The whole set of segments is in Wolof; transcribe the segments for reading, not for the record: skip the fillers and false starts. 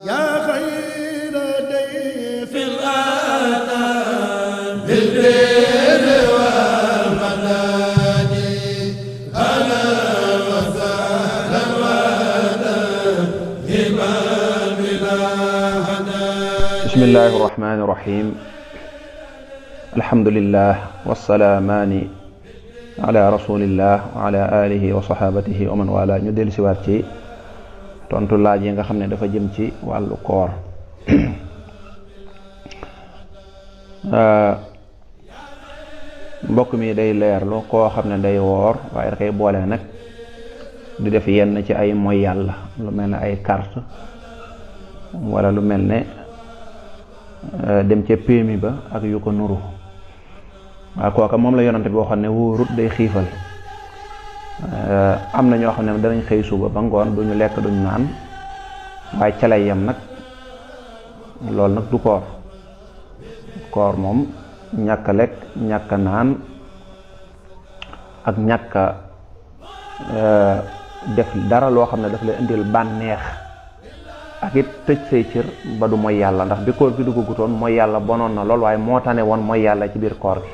yaa xayra dayfin ataa bil birri wal madadi ahlan wa sahlan wa tarhiban bilaa hadad. Bismillaahi rahmaani rahiim. Alhamdulillah wassalaamaani ala rasulillah wa ala alihi wa sahabatihi wa man wala. Ñu dellu siwaat ci tontu laaj yi nga xam ne dafa jëm ci wàllu koor. Mbokk mi day leerlu koo xam ne day woor waaye da koy boole nag di def yenn ci ay moy yàlla, lu mel ne ay carte wala lu mel ne dem ca péemi ba ak yu ko nuru. waaw kooka moom la yonante bi waxoon ne wóorut, day xiifal. Am na ñoo xam ne danañ xëy suba ba ngoon duñu lekk duñu naan waaye ca lay yem nag. loolu nag du koor. koor moom ñàkk a lekk, ñàkk a naan ak ñàkk a def dara loo xam ne daf lay indil bànneex ak it tëj say cër ba du mooy yàlla, ndax bi koor gi duggutoon mooy yàlla bonoon na lool waaye moo tane woon mooy yàlla ci biir koor gi.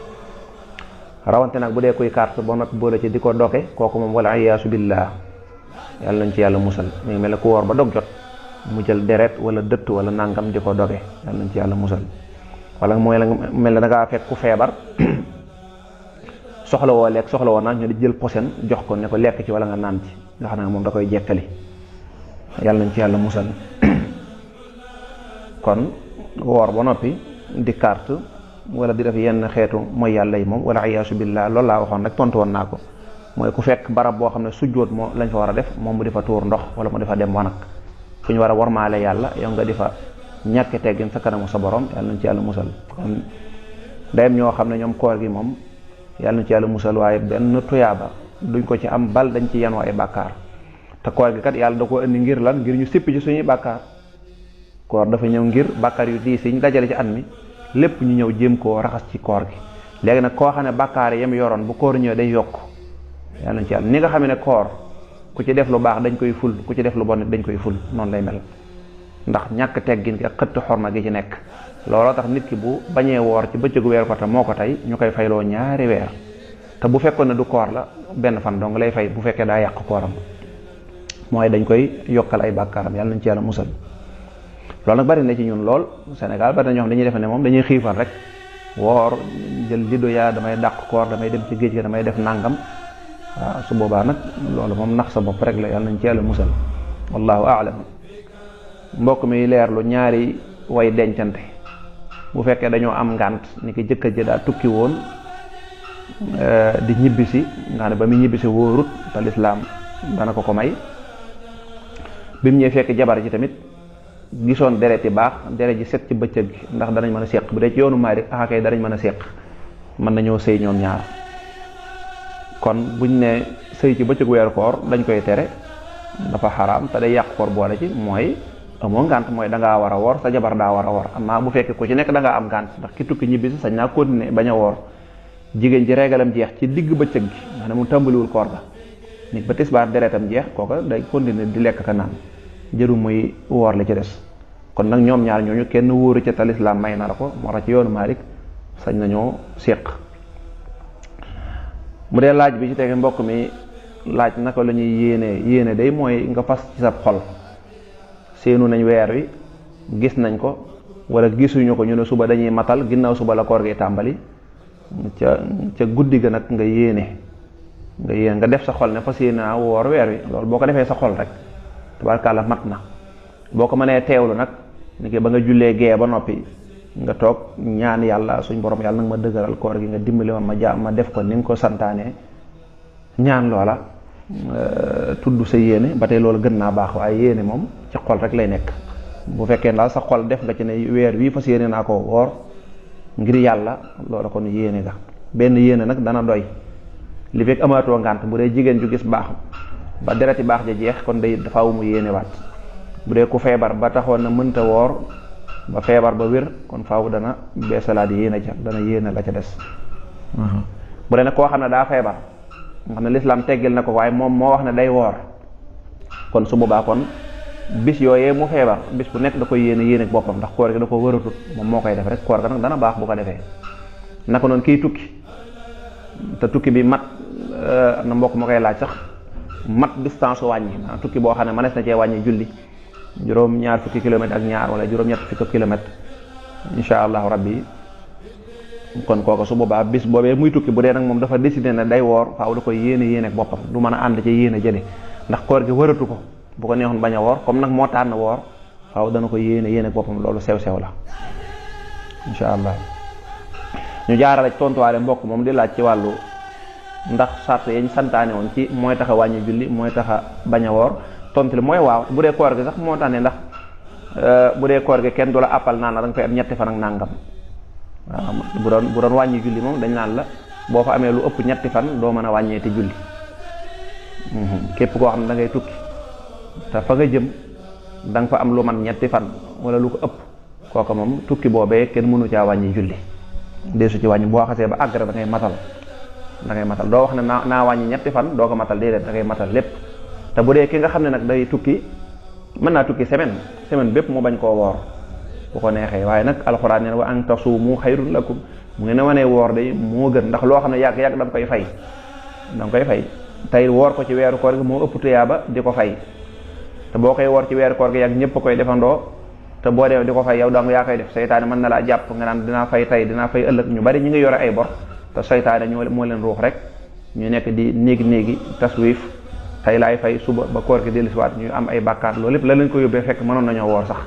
rawante nag bu dee kuy carte ba noppi boole ci di ko doge, kooku moom wala iyaasu billah, yàlla nañ ci yàlla musal. mi ngi mel ne ku woor ba dog jot mu jël deret wala dëtt wala nangam di ko doge, yàlla nañ ci yàlla musal. wala mooy la mel ne da ngaa fekk ku feebar soxla woo lekk soxla woo naan ñu di jël posen jox ko ne ko lekk ci wala nga naan ci, nga xam ne moom da koy jekkali, yàlla nañ ci yàlla musal. kon woor ba noppi di carte wala di def yenn xeetu mooy yàlla yi moom wala iyaasu billah, loolu laa waxoon rek tontu woon naa ko. mooy ku fekk barab boo xam ne sujjóot moo lañ fa war a def moom mu di fa tuur ndox wala mu di fa dem wanag, fu ñu war a warmaale yàlla yow nga di fa ñàkk teggin sa kanamu sa borom, yàlla nañ ci yàlla musal. kon dayam ñoo xam ne ñoom koor gi moom yàlla nañ ci yàlla musal waaye benn tuyaaba duñ ko ci am, bal dañ ci yenn ay bàkkaar. te koor gi kat yàlla da koo indi ngir lan? ngir ñu sippi ci suñuy bàkkaar. koor dafa ñëw ngir bàkkaar yu diis yi ñu dajale ci at mi lépp ñu ñëw jéem koo raxas ci koor gi. léegi nag koo xam ne bàkkaar yam yoroon bu koor ñëwee day yokk, yàlla nañ ci yàlla. ni nga xam ne koor ku ci def lu baax dañ koy ful, ku ci def lu bon dañ koy ful, noonu lay mel. ndax ñàkk teggin gi ak xëtt xorma gi ci nekk. looloo tax nit ki bu bañee woor ci bëccëgu weer ko te moo ko tey ñu koy fayloo 2 weer, te bu fekkoon ne du koor la benn fan dong lay fay bu fekkee daa yàq kooram, mooy dañ koy yokkal ay bàkkaaram, yàlla nañ ci yàlla musal. loolu nag bari na ci ñun lool Sénégal bari na ñoo xam dañuy defe ne moom dañuy xiifal rek woor jël lido yaa damay dàq koor, damay dem ci géej gi, damay def nangam. waaw su boobaa nag loolu moom nax sa bopp rek la, yàlla nañ ci yàlla musal. wallahu a'lam. mbokk mi leerlu ñaari way dencante bu fekkee dañoo am ngànt ni ki jëkkër ji daa tukki woon di ñibbisi, nga xam ne ba muy ñibbisi wóorut te lislaam dana ko may. bi mu ñëwee fekk jabar ji tamit gisoon deret yi baax, deret ji set ci bëccëg gi, ndax danañ mën a séq. bu dee ci yoonu Maalik kay danañ mën a séq, mën nañoo sëy ñoom ñaar. kon buñ ne sëy ci bëccëgu weeru koor dañ koy tere, dafa xaraam te day yàq koor boole ci. mooy amoo ngànt, mooy da ngaa war a woor, sa jabar daa war a woor. amaa bu fekkee ku ci nekk da ngaa am ngànt, ndax ki tukki ñibbisi sañ naa continuer bañ a woor. jigéen ji reegalam jeex ci digg bëccëg gi, nga xam ne mu tàmbaliwul koor ga, nit ba tisbaar deretam jeex, kooka day continuer di lekk ka naan, jëru muy woor li ci des. kon nag ñoom ñaar ñooñu kenn wóoru ca te lislaam may na la ko, moo tax ci yoonu Maalik sañ nañoo séq. mu dee laaj bi ci tege mbokk mi laaj naka la ñuy yéene day mooy nga fas ci sa xol séenu nañ weer wi, gis nañ ko wala gisuñu ko, ñu ne suba dañuy matal, ginnaaw suba la koor gi tàmbali. ca guddi ga nag nga yéene nga def sa xol ne fas yéene naa woor weer wi. loolu boo ko defee sa xol rek tabarkàlla mat na. boo ko mënee teewlu nag ni ki ba nga jullee gee ba noppi nga toog ñaan yàlla suñ borom, yàlla nag ma dëgëral koor gi, nga dimbali ma def ko ni nga ko santaane, ñaan loola tudd sa yéene. ba tey loolu gën naa baax, waaye yéene moom ci xol rek lay nekk. bu fekkee daal sa xol def nga ci ne weer wii fas yéene naa ko woor ngir yàlla, loola kon yéene nga. benn yéene nag dana doy li fekk amaatoo ngànt. bu dee jigéen ju gis baax ba dereti baax ja jeex, kon day dafa mu yéene waat. bu dee ku feebar ba taxoon na mënta woor ba feebar ba wér, kon faaw dana beesalaat yéene ca, dana yéene la ca des. bu dee nag koo xam ne daa feebar nga xam ne lislaam teggil na ko waaye moom moo wax ne day woor, kon su boobaa kon bis yooyee mu feebar bis bu nekk da koy yéene boppam ndax koor gi da ko wëratut moom moo koy def rek koor ga nag dana baax bu ko defee. naka noonu kiy tukki te tukki bi mat am na mbokk ma koy laaj sax mat distance wàññi maanaam tukki boo xam ne mënees na cee wàññi julli juróom-ñaar fukki kilomètre ak ñaar wala juróom-ñett fukki kilomètre incha allahu rabbi kon kooku su boobaa bis boobee muy tukki bu dee nag moom dafa décidé ne day woor faaw da koy yéene ak boppam du mën a ànd ci yéene jële ndax koor gi wëratu ko bu ko neexoon bañ a woor comme nag moo tànn woor faaw dana ko yéene ak boppam loolu sew-sew la incha allah. ñu jaarale ci tontuwaale mbokk moom di laaj ci wàllu ndax sart yañ santaane woon ci mooy tax a wàññi julli mooy tax a bañ a woor tontu li mooy waaw bu dee koor gi sax moo tax ne ndax bu dee koor gi kenn du la appal naan la da nga fay am ñetti fan ak nàngam waaw bu doon wàññi julli moom dañ naan la boo fa amee lu ëpp ñetti fan doo mën a wàññeeti julli képp koo xam ne da ngay tukki te fa nga jëm da nga fa am lu man ñetti fan wala lu ko ëpp kooka moom tukki boobee kenn mënu caa wàññi julli deesu ci wàññi boo xasee ba àgg rek da ngay matal doo wax ne naa wàññi ñetti fan doo ko matal déedéet da ngay matal lépp te bu dee ki nga xam ne nag day tukki mën naa tukki semaine bépp mu bañ koo woor bu ko neexee waaye nag alxuraan ne wa an tasuumu xayrun lakum mu ngi ne wanee woor day moo gën ndax loo xam ne yàgg-yàgg da nga koy fay tey woor ko ci weeru koor gi moo ëpp tuyaaba di ko fay te boo koy woor ci weeru koor gi yàgg ñëpp a koy defandoo te boo dee di ko fay yow dong yaa koy def seytaane mën na laa jàpp nga naan dinaa fay tey dinaa fay ëllëg ñu bari ñu ngi yore ay bor te seytaane moo leen ruux rek ñu nekk di néegi taswif tey laay fay suba ba koor gi dellusiwaat ñu am ay bàkkaar loolu lépp la leen ko yóbbee fekk mënoon nañoo woor sax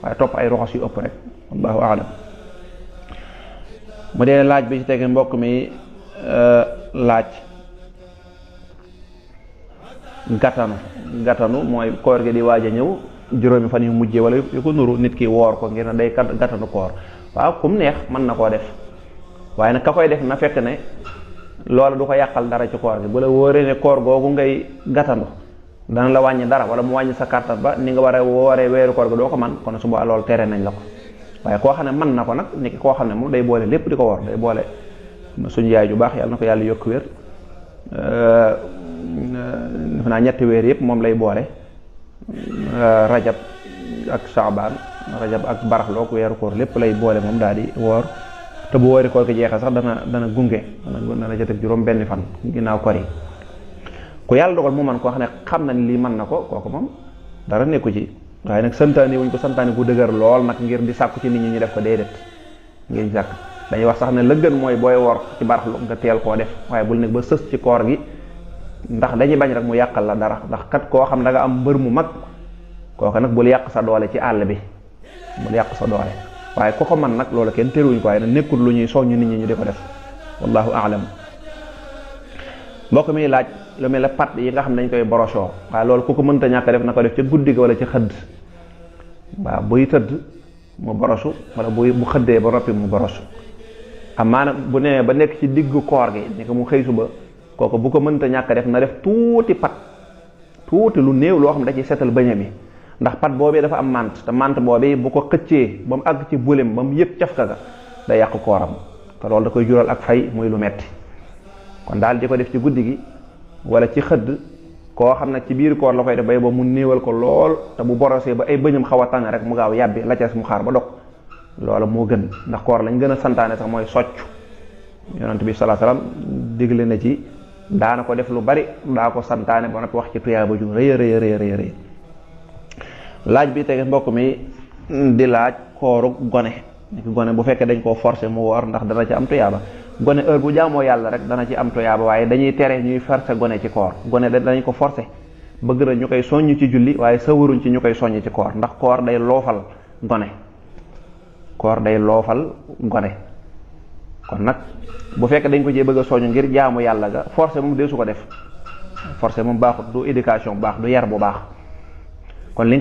waaye topp ay roxos yu ëpp rek wallahu aalam. mu dee laaj bi ci tege mbokk mi laaj gàttanu mooy koor gi di waaj a ñëw juróomi fan yu mujjee wala yu ko nuru nit ki woor ko ngir ne day gàttanu koor waaw kum neex mën na koo def waaye nag ka koy def na fekk ne loolu du ko yàqal dara ci koor gi bu la wóoree ne koor googu ngay gàttandu dana la wàññi dara wala mu wàññi sa kàttan ba ni nga war a wooree weeru koor gi doo ko man kon suba loolu tere nañ la ko waaye koo xam ne mën na ko nag nit ki koo xam ne moom day boole lépp di ko woor day boole suñu yaay ju baax yàlla na ko yàlla yokk wér def naa ñetti weer yëpp moom lay boole rajab ak saabaan rajab ak baraxloog weeru koor lépp lay boole moom daal di woor te bu woori koor gi jeexee sax dana gunge dana ca teg juróom benn fan ginnaaw koor yi ku yàlla dogal mu man koo xam ne xam na ni lii mën na ko kooku moom dara nekku ci waaye nag santaani wuñ ko santaani gu dëgër lool nag ngir di sàkku ci nit ñi ñu def ko déedéet ngir ñu sàkk dañuy wax sax ne la gën mooy booy woor ci baraxlu nga teel koo def waaye bul nekk ba sës ci koor gi ndax dañuy bañ rek mu yàqal la dara ndax kat koo xam da nga am mbër mu mag kooku nag bul yàq sa doole ci àll bi bul yàq sa doole waaye ko man nag loolu kenn teruwuñ ko waaye nag nekkul lu ñuy soññu nit ñi ñu di ko def wallahu aalam. mbokk mi laaj lu mel ne pat yi nga xam ne dañ koy borosoo waaye loolu ku ko mënta ñàkk def na ko def ca guddi ga wala ca xëdd waaw buy tëdd mu borosu wala bu xëddee ba noppi mu borosu amaa nag bu nee ba nekk ci diggu koor gi ni ko mu xëy suba kooku bu ko mënta ñàkk def na def tuuti pat tuuti lu néew loo xam ne da ciy setal bëñam bi ndax pat boobee dafa am mant te mant boobee bu ko xëccee ba mu àgg ci bulem ba mu yëg cafka ga day yàq kooram te loolu da koy jural ak fay muy lu metti kon daal di ko def ci guddi gi wala ci xëdd koo xam ne ci biir koor la koy def bay ba mu néewal ko lool te bu borosee ba ay bëñam xaw a tàng rek mu gaaw yàbbi la ca mu xaar ba dog loolu moo gën ndax koor lañ gën a santaane sax mooy soccu yonent bi sallallahu alayhi wasallam digle na ci daana ko def lu bari daa ko santaane ba noppi wax ci tuyaaba ju rëy rëy laaj bi tege mbokk mi di laaj kooru gone gone bu fekkee dañ koo forcé mu woor ndax dana ci am tuyaaba gone heure bu jaamoo yàlla rek dana ci am tuyaaba waaye dañuy tere ñuy forcé gone ci koor gone dañ ko forcé bëgg na ñu koy soññ ci julli waaye sawaruñ ci ñu koy soññ ci koor ndax koor day loofal gone kon nag bu fekkee dañ ko cee bëgg a soññ ngir jaamu yàlla ga forcé moom deesu ko def forcé moom baaxut du éducation bu baax du yar bu baax kon li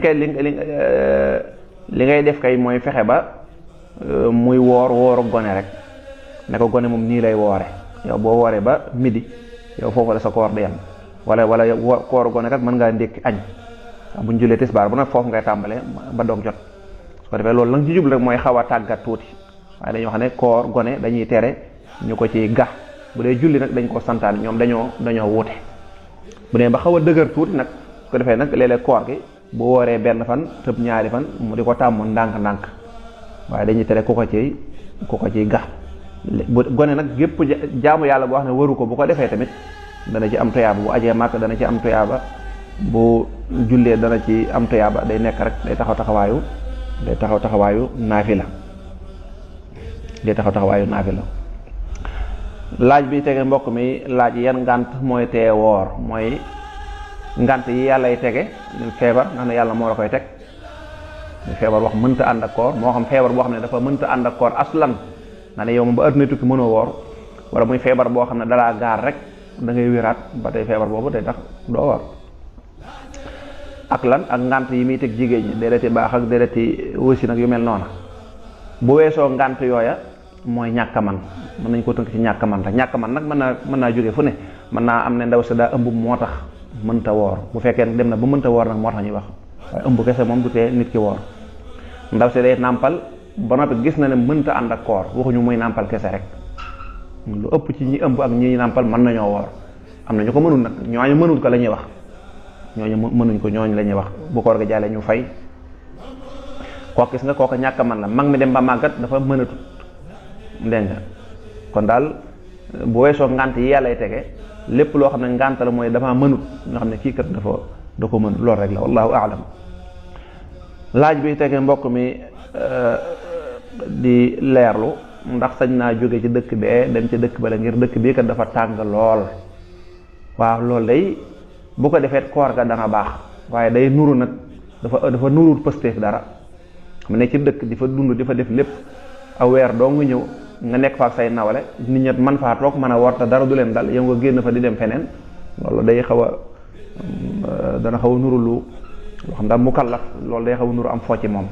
ngay def kay mooy fexe ba muy wooru gone rek ne ko gone moom nii lay woore yow boo wooree ba midi yow foofu la sa koor di yam wala kooru gone kat mën ngaa ndékki añ buñ julee tisbaar bu nag foofu ngay tàmbalee ba doog jot su ko defee loolu la nga ci jublu rek mooy xaw a tàggat tuuti waaye dañuy wax ne koor gone dañuy tere ñu ko ci gax bu dee julli nag dañ ko santaan ñoom dañoo wuute bu dee ba xaw a dëgër tuuti nag su ko defee nag léeg-léeg koor gi bu wooree benn fan tëb ñaari fan mu di ko tàmm ndànk-ndànk waaye dañuy tere ku ko ciy gax bu gone nag gépp jaamu yàlla boo xam ne waru ko bu ko defee tamit dana ci am toyaaba bu ajee màkk dana ci am toyaaba bu jullee dana ci am toyaaba day nekk rek day taxaw taxawaayu naafila laaj bi tege mbokk mi laaj yan ngànt mooy tee woor mooy ngànt yi yàllay tege feebar nga xam ne yàlla moo la koy teg feebar wax mënta ànd ak koor moo xam feebar boo xam ne dafa mënta ànd ak koor aslan nga ne yow moom ba adduna tukki mënoo woor wala muy feebar boo xam ne dalaa gaar rek da ngay wéraat ba tey feebar boobu day tax doo woor ak lan ak ngànt yi muy teg jigéen ñi dereti baax ak dereti wësi nag yu mel noona bu weesoo ngànt yooya mooy ñàkk a man mën nañ ko tënk ci ñàkk a man rek ñàkk a man nag mën naa jóge fu ne mën naa am ne ndaw si daa ëmb moo tax mënta woor bu fekkee dem na ba mënta woor nag moo tax ñuy wax waaye ëmb kese moom du tee nit ki woor ndaw si day nàmpal ba noppi gis na ne mënta ànd ak koor waxuñu muy nàmpal kese rek lu ëpp ci ñi ëmb ak ñi nàmpal mën nañoo woor am na ñu ko mënul nag ñooñu mënul ko la ñuy wax ñooñu mënuñ ko ñooñu la ñuy wax bu koor ga jàllee ñu fay kooku gis nga kooku ñàkk a man la mag mi dem ba màggat dafa mënatut dégg nga kon daal bu weesoo ngànt yi yàllay tege lépp loo xam ne ngànt la mooy dafa mënut nga xam ne kii kat da ko mën loolu rek la wallahu aalam laaj bi tege mbokk mi di leerlu ndax sañ naa jóge ci dëkk bee dem ci dëkk bale ngir dëkk bii kat dafa tàng lool waaw loolu day bu ko defee koor ga dana baax waaye day nuru nag dafa nurut pësteef dara xam ne ci dëkk di fa dund di fa def lépp aw weer doo nga ñëw nga nekk fa ak say nawle nit ñet man faa toog mën a woor te dara du leen dal yow nga génn fa di dem feneen loolu day dana xaw a nuru loo xam daal mu kallaf loolu day xaw a nuru am foo ci moom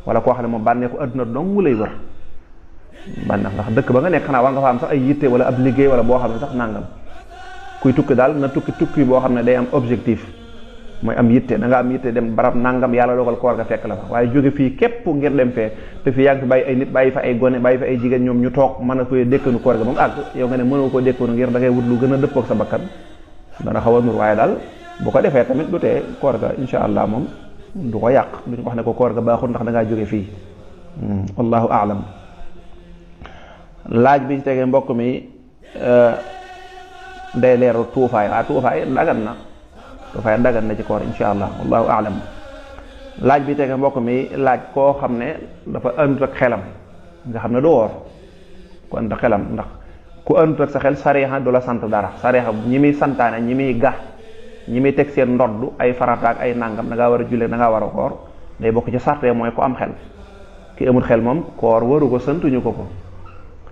wala koo xam ne moom bànneeku adduna dong lay wër bànneex ndax dëkk ba nga nekk xanaa war nga fa am sax ay yitte wala ab liggéey wala boo xam ne sax nangam kuy tukki daal na tukki boo xam ne day am objectif mooy am yitte da nga am yitte dem barab nangam yàlla dogal koor ga fekk la fa waaye jóge fii képp ngir dem fee te fii yaa ngi fi bàyyi ay nit bàyyi fa ay gone bàyyi fa ay jigéen ñoom ñu toog mën a koy dékkanu koor ga ba mu àgg yow nga ne mënoo koo dékkanu ngir da ngay wut lu gën a dëppoog sa bakkan dana xaw a nur waaye daal bu ko defee tamit du tee koor ga insha allah moom du ko yàq duñu wax ne ko koor ga baaxul ndax da ngaa jóge fii wallahu aalam laaj bi tegee mbokk mi day leeru tuufaay tuufaay dagan na ci koor insha allah wallahu aalam laaj bi tegee mbokk mi laaj koo xam ne dafa àndut ak xelam nga xam ne du woor ku àndut ak xelam ndax ku àndut ak sa xel sariya du la sant dara sariya ñi muy santaane ñi muy gax ñi muy teg seen ndodd ay farataak ay nangam da ngaa war a julle da ngaa war a koor day bokk ci sarte mooy ku am xel ki amul xel moom koor waru ko santuñu ko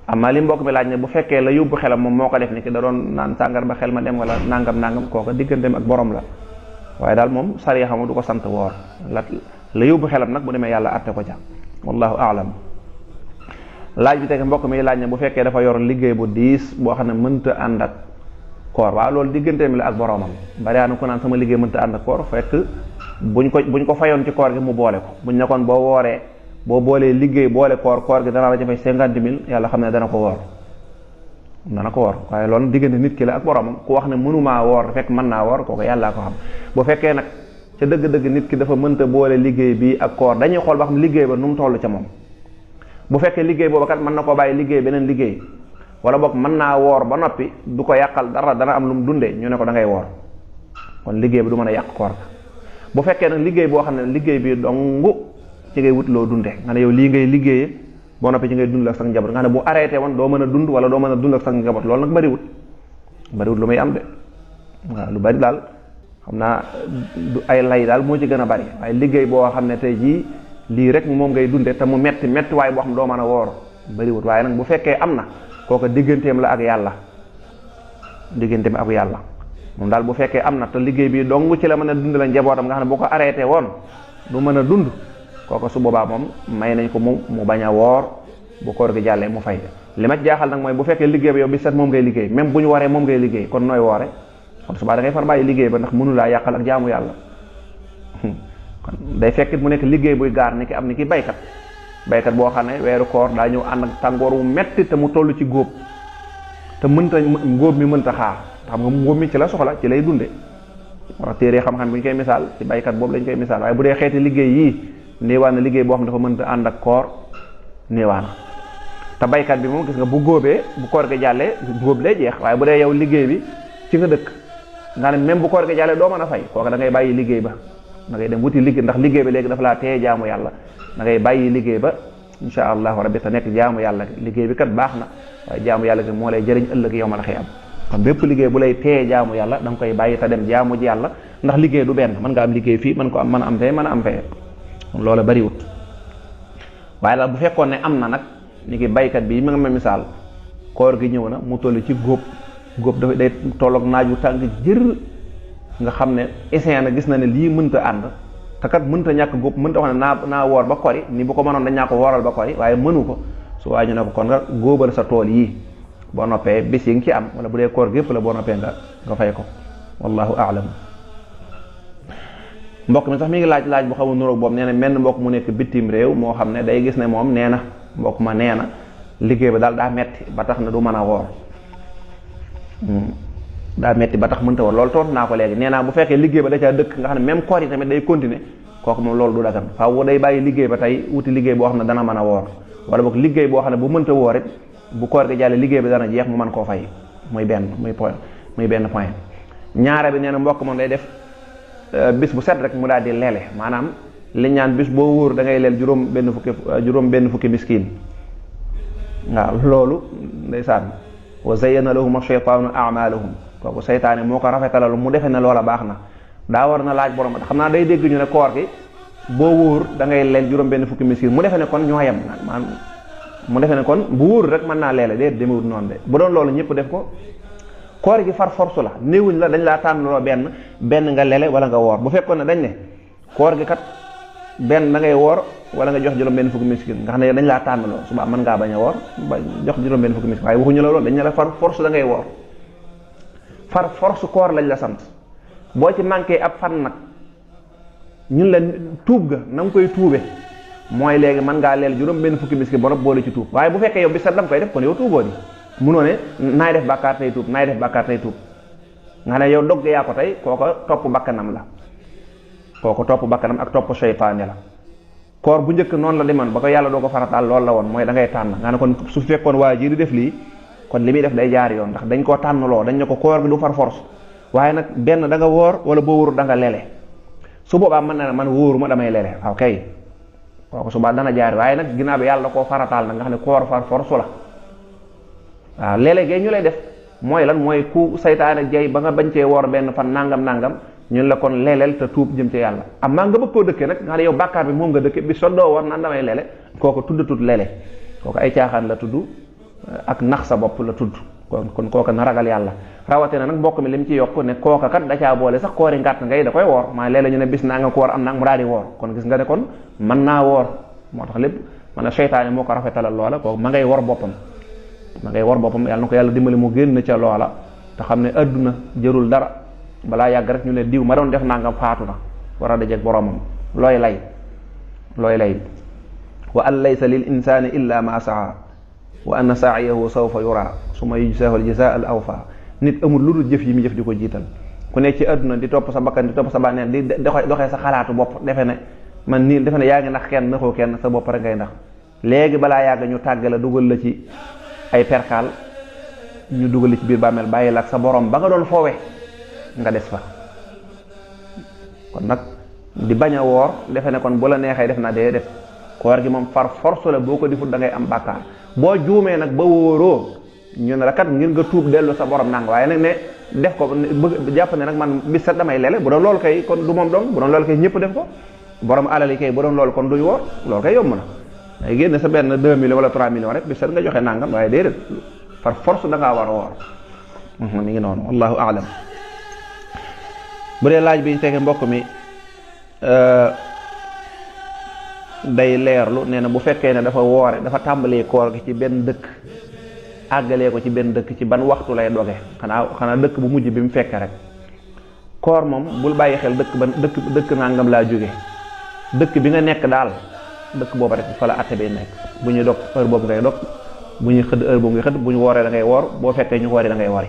amma li mbokk mi laaj ne bu fekkee la yóbbu xelam moom moo ko def ni ki da doon naan sàngar ba xel ma dem wala nangam kooka digganteem ak borom la waaye daal moom sariya xamu du ko sant woor la yóbbu xelam nag bu demee yàlla atte ko ca wallahu aalam laaj bi teg mbokk mi laaj ne bu fekkee dafa yor liggéey bu diis boo xam ne mënta ànd ak koor waaw loolu digganteem la ak boromam bari na ku naan sama liggéey mënta ànd ak koor fekk buñ ko fayoon ci koor gi mu boole ko buñ nekkoon boo boolee liggéey boole koor gi dana la jafee 50 000 yàlla xam ne dana ko woor waaye loolu diggante nit ki la ak boromam ku wax ne mënumaa woor fekk mën naa woor kooku yàllaa ko xam bu fekkee nag ca dëgg-dëgg nit ki dafa mënta boole liggéey bi ak koor dañuy xool ba xam liggéey ba nu mu toll ca moom bu fekkee liggéey booba kat mën na koo bàyyi liggéey beneen liggéey wala boog mën naa woor ba noppi du ko yàqal dara dana am lu mu dundee ñu ne ko da ngay woor kon liggéey bi du mën a yàq koor ga bu fekkee nag liggéey boo xam ne liggéey bi dong ci ngay wut loo dunde nga ne yow lii ngay liggéeyee boo noppi ci ngay dund ak sa njaboot nga ne bu arrêté woon doo mën a dund wala doo mën a dund ak sa njaboot loolu nag bariwut lu muy am de waaw lu bari daal xam naa du ay lay daal moo ci gën a bari waaye liggéey boo xam ne tey jii lii rek moom ngay dunde te mu metti waaye boo xam doo mën a woor bariwut waaye nag bu fekkee am na kooka digganteem la ak yàlla moom daal bu fekkee am na te liggéey bi dong ci la mën a dund la njabootam nga xam ne boo ko arrêté woon du mën a dund kooka su boobaa moom may nañ ko mu bañ a woor bu koor gi jàllee mu fay li ma jaaxal nag mooy bu fekkee liggéey ba yow bi set moom ngay liggéey même bu ñu waree moom ngay liggéey kon nooy woore kon subaa da ngay far bàyyi liggéey ba ndax mënu laa yàqal ak jaamu yàlla kon day fekkit mu nekk liggéey buy gaar ni ki am ni ki baykat boo xam ne weeru koor daa ñëw ànd ak tàngoor wu metti te mu toll ci góob te ngóob mi mënta xaar xam nga ngóob mi ci la soxla ci lay dunde wala téere xam-xam bu ñu koy misaal ci baykat boobu lañ koy misaal. waaye bu dee xeeti liggéey yii néewaan na liggéey boo xam dafa mënta ànd ak koor néewaan. te baykat bi moom gis nga bu góobee bu koor gi jàllee góob lay jeex. waaye bu dee yow liggéey bi ci nga dëkk nga ne même bu koor gi jàllee doo mën a fay kooka da ngay bàyyi liggéey ba da ngay dem wuti liggéey ndax liggéey ba léegi dafa laa teye jaamu yàlla da ngay bàyyi liggéey ba insha allahu rabbi te nekk jaamu yàlla liggéey bi kat baax na waaye jaamu yàlla gi moo lay jëriñ ëllëg yawmal xiyaam. kon bépp liggéey bu lay teye jaamu yàlla da nga koy bàyyi te dem jaamu ji yàlla ndax liggéey du benn mën nga am liggéey fii mën ko am mën a am fee mën a am fee kon loola bariwut. waaye daal bu fekkoon ne am na nag ni ki baykat bi mi nga ma misaal koor gi ñëw na mu toll ci góob dafa day tolloog naaj wu tàng jër nga xam ne essayé na gis na ne lii mënta ànd te kat mënta ñàkk góob mënta wax ne naa woor ba kori ni bu ko mënoon dañ ñaa ko wooral ba kori waaye mënu ko su waa ñu ne ko kon nga góobal sa tool yii boo noppee bis yi nga ci am wala bu dee koor gi yëpp la boo noppee nga fay ko wallahu a'lam. mbokk mi sax mi ngi laaj bu xamul nuroog boobu nee na menn mbokk mu nekk bitim réew moo xam ne day gis ne moom nee na mbokk ma nee na liggéey ba daal daa metti ba tax na du mën a woor daa metti ba tax mënta woor loolu tontu naa ko léegi nee naa bu fekkee liggéey ba da caa dëkk nga xam ne même koor yi tamit day continuer kooku moom loolu du dagan faaw day bàyyi liggéey ba tey wuti liggéey boo xam ne dana mën a woor wala boog liggéey boo xam ne bu mënta woor it bu koor gi jàllee liggéey bi dana jeex mu mën koo fay muy benn point ñaare bi nee na mbokk moom day def bis bu set rek mu daal di leele maanaam li ñaan bis boo wóor da ngay leel juróom benn fukki miskin waaw loolu ndeysaan wa zayyana lahum ash-shaytaanu a'maalahum kooku seytaane moo ko rafetalal mu defe ne loola baax na daa war na laaj borom xam naa day dégg ñu ne koor gi boo wóor da ngay leel juróom benn fukki miskin mu defe ne kon ñoo yem maanaam mu defe ne kon bu wóor rek mën naa leele déet demewut noonu de bu doon loolu ñëpp def ko koor gi far force la néewuñ la dañ laa tànnaloo benn nga lele wala nga woor bu fekkoon ne dañ ne koor gi kat benn da ngay woor wala nga jox juróom benn fukki miskin nga xam ne dañ laa tànnaloo suba mën ngaa bañ a woor ba jox juróom benn fukki miskin waaye waxuñu la loolu dañ ne la far force da ngay woor far force koor lañ la sant boo ci manqué ab fan nag ñun la tuub ga na nga koy tuube mooy léegi mën ngaa leel juróom benn fukki miskin ba nopp boole ci tuub waaye bu fekkee yow bi set dam koy def kon yow tuuboo ni munoo ne naay def bàkkaar tey tuub nga ne yow dogg yaa ko tey kooko topp bakkanam la kooku topp bakkanam ak topp seytaane la koor bu njëkk noonu la demoon ba ko yàlla doo ko farataal loolu la woon mooy da ngay tànn nga ne kon su fekkoon waa ji di def lii kon li muy def day jaar yoon ndax dañ koo tànnloo dañ ne ko koor bi du far force waaye nag benn da nga woor wala boo wóoru da nga lele su boobaa mën na ne man wóoruma damay lele waaw kay kooku subaa dana jaar waaye nag ginnaaw bi yàlla koo farataal nag nga xam ne koor far force la waaw léeg-léeg ñu lay def mooy lan mooy ku saytaane jay ba nga bañ cee woor benn fan nangam ñun la kon leeleel te tuub jëm ci yàlla am maa nga bëgg koo dëkkee nag nga xam ne yow bàkkaar bi moom nga dëkke bi soldoo woor naan damay lele kooku tudd lele kooku ay caaxaan la tudd ak nax sa bopp la tudd kon kooka na ragal yàlla rawate na nag mbokk mi li mu ci yokk ne kooka kat da caa boole sax koori ngàtt ngay da koy woor maa léeg-léeg ñu ne bis naa nga ko war am nag mu daal di woor kon gis nga ne kon mën naa woor moo tax lépp man a seytaane moo ko rafetalal loola kooku ma ngay wor boppam yàlla na ko yàlla dimbali mu génn ca loola te xam ne adduna jërul dara balaa yàgg rek ñu ne diw ma doon def nangam faatu na war a dajeek boromam looy lay wa an laysa lil insani illa ma saa wa anna sa'yahu sawfa yura summa yujzahu al jazaa al awfa nit amul lu dul jëf yi mu jëf di ko jiital ku nekk ci adduna di topp sa bakkan di topp sa bànneex di doxee sa xalaatu bopp defe ne yaa ngi nax kenn naxoo kenn sa bopp rek ngay ndax léegi balaa yàgg ñu tàgg la dugal la ci ay perkaal ñu dugal la ci biir bàmmeel bàyyi la ak sa borom ba nga doon foowe nga des fa kon nag di bañ a woor defe ne kon bu la neexee def na dee def koor gi moom far force la boo ko defut da ngay am bàkkaar boo juumee nag ba wóoroo ñu ne la kat ngir nga tuub dellu sa borom nang waaye nag ne def ko bëgg jàpp ne nag man bis set damay lele bu doon loolu kay kon du moom dong bu doon loolu kay ñëpp def ko borom alal yi kay bu doon loolu kon duñ woor loolu kay yomb na day génne sa benn 2 millions wala 3 millions rek bis set nga joxe nangam waaye déedéet par force da ngaa war a woor mi ngi noonu wallahu a'lam. bu dee laaj bi tege mbokk mi day leerlu nee na bu fekkee ne dafa woore dafa tàmbalee koor gi ci benn dëkk àggalee ko ci benn dëkk ci ban waxtu lay doge xanaa dëkk bu mujj bi mu fekke rek koor moom bul bàyyi xel dëkk nangam laa jóge dëkk bi nga nekk daal dëkk boobu rek fa la atte bi nekk bu ñuy dog heure boobu ngay dog bu ñuy xëdd heure boobu ngay xëdd bu ñu wooree da ngay woor boo fekkee ñu woori da ngay wori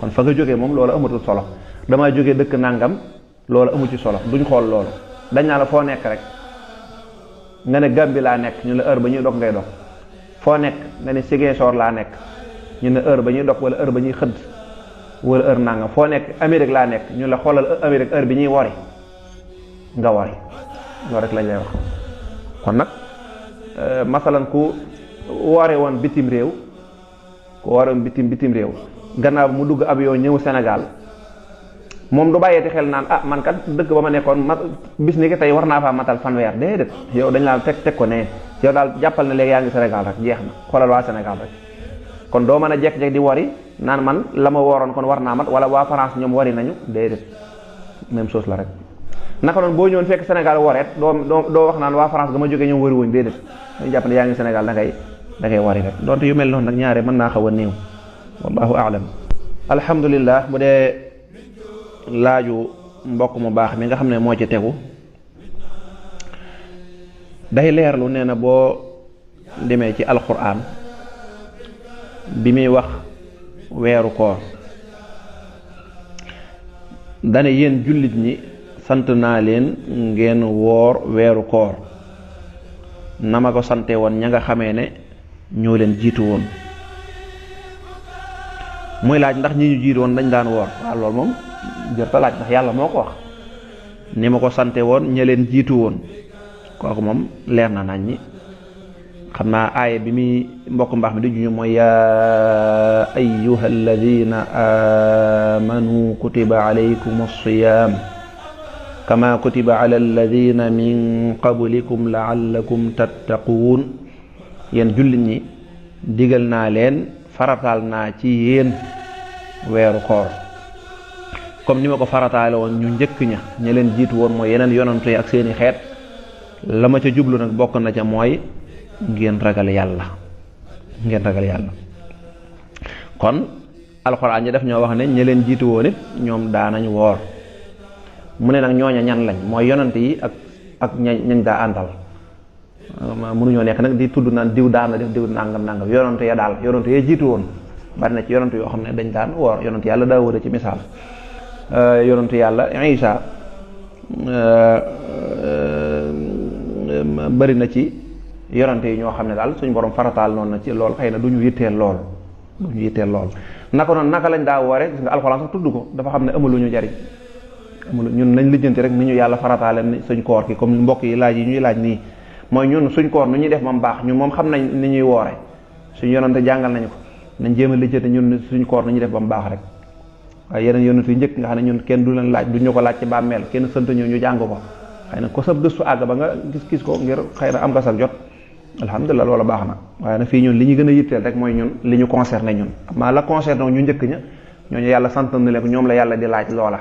kon fa nga jógee moom loolu amatul solo damaa jógee dëkk nàngam loolu amu ci solo duñ xool loolu dañ naa la foo nekk rek nga ne Gàmbi laa nekk ñu la heure ba ñuy dog ngay dog foo nekk nga ne Ziguinchor laa nekk ñu ne heure ba ñuy dog wala heure ba ñuy xëdd wala heure nangam foo nekk Amérique laa nekk ñu la xoolal Amérique heure bi ñuy wari nga wari loolu rek lañ lay wax. kon nag masalan ku ware woon bitim réew ku ware woon bitim réew gannaaw mu dugg avion ñëw Sénégal moom du bàyyeeti xel naan ah man kat dëkk ba ma nekkoon bis ni ki tey war naa faa matal fanweer déedéet yow dañ laa teg ko ne yow daal jàppal na léegi yaa ngi Sénégal rek jeex na xoolal waa Sénégal rek. kon doo mën a jekk-jekk di wari naan man la ma wooroon kon war naa mat wala waa France ñoom wari nañu déedéet même chose la rek. naka noonu boo ñëwoon fekk Sénégal wareet doo wax naan waa France ga ma jógee ñoom wari wuñ déedéet dañu jàpp ne yaa ngi Sénégal da ngay wari rek donte yu mel noonu nag ñaare mën naa xaw a néew wallahu aalam. alhamdulillah bu dee laaju mbokk mu baax mi nga xam ne moo ci tegu day leerlu nee na boo demee ci alquran bi muy wax weeru koor dane yéen jullit ñi sant naa leen ngeen woor weeru koor na ma ko sante woon ña nga xamee ne ñoo leen jiitu woon muy laaj ndax ñi ñu jiitu woon dañ daan woor waaw loolu moom jërta laaj ndax yàlla moo ko wax ni ma ko sante woon ña leen jiitu woon kooku moom leer na nañ ñi xam naa aaya bi muy mbokk mbaax mi di juñu mooy yaa ayyuha alladina amanu kutiba alaykum as-siyam kama kutiba ala alladina min qablikum laallakum tattaquun yéen jullit ñi digal naa leen farataal naa ci yéen weeru koor comme ni ma ko farataale woon ñu njëkk ña leen jiitu woon mooy yeneen yonantu yi ak seeni xeet la ma ca jublu nag bokk na ca mooy ngeen ragal yàlla kon alxuraan ji daf ñoo wax ne ña leen jiitu woon it ñoom daanañ woor mu ne nag ñooña ñan lañ mooy yonant yi ak ñañ daa àndal mënuñoo nekk nag di tudd naan diw daan na def diw nangam yonant ya daal yonant ya jiitu woon bari na ci yonant yoo xam ne dañ daan woor yonant yàlla daa wóor ci misaal yonant yàlla Isa bari na ci yonante yi ñoo xam ne daal suñ borom farataal noonu na ci lool xëy na du ñu yitteel lool naka noonu naka lañ daa woore gis nga alxuraan sax tudd ko dafa xam ne amuluñu jariñ ñun nañ lijjanti rek ni ñu yàlla farataale suñ koor ki comme mbokk yi laaj yi ñuy laaj nii mooy ñun suñ koor nu ñuy def mam baax ñun moom xam nañ ni ñuy woore suñ yonante jàngal nañu ko nañ jéem a lijjanti ñun suñ koor nu ñuy def ba mu baax rek waaye yeneen yonante yi njëkk nga xam ne ñun kenn du leen laaj du ñu ko laaj ci bàmmeel kenn sant ñu jàng ko xëy na ko sab gëstu àgg ba nga gis ko ngir xëy na am nga sab jot alhamdulilah loola baax na waaye nag fii ñun li ñu gën a yitteel rek mooy ñun li ñu concerné ñun maa la concerné ñu njëkk ña ñooñu yàlla sant na leen ñoom la yàlla di laaj loola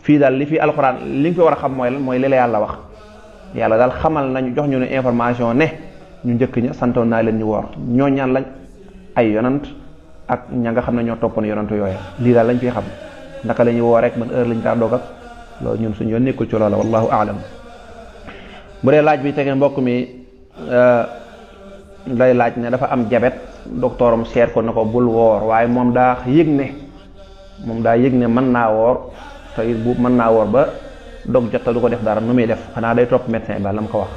fii daal li fi alxuraan li nga fi war a xam mooy li la yàlla wax yàlla daal xamal nañu jox ñu ne information ne ñu njëkk ña santoon naa leen ñu woor ñoo ñaan lañ ay yonant ak ña nga xam ne ñoo toppoon yonant yooya lii daal lañ fi xam naka la ñuy woor rek man heure lañ daa doog ak loolu ñun suñu yoon nekkul ci loola wallahu aalam bu dee laaj bi tegee mbokk mi day laaj ne dafa am jabet docteuram seet ko na ko bul woor waaye moom daa yëg ne mën naa woor te it bu mën naa woor ba dog jot te du ko def dara nu muy def xanaa day topp médecin ba la mu ko wax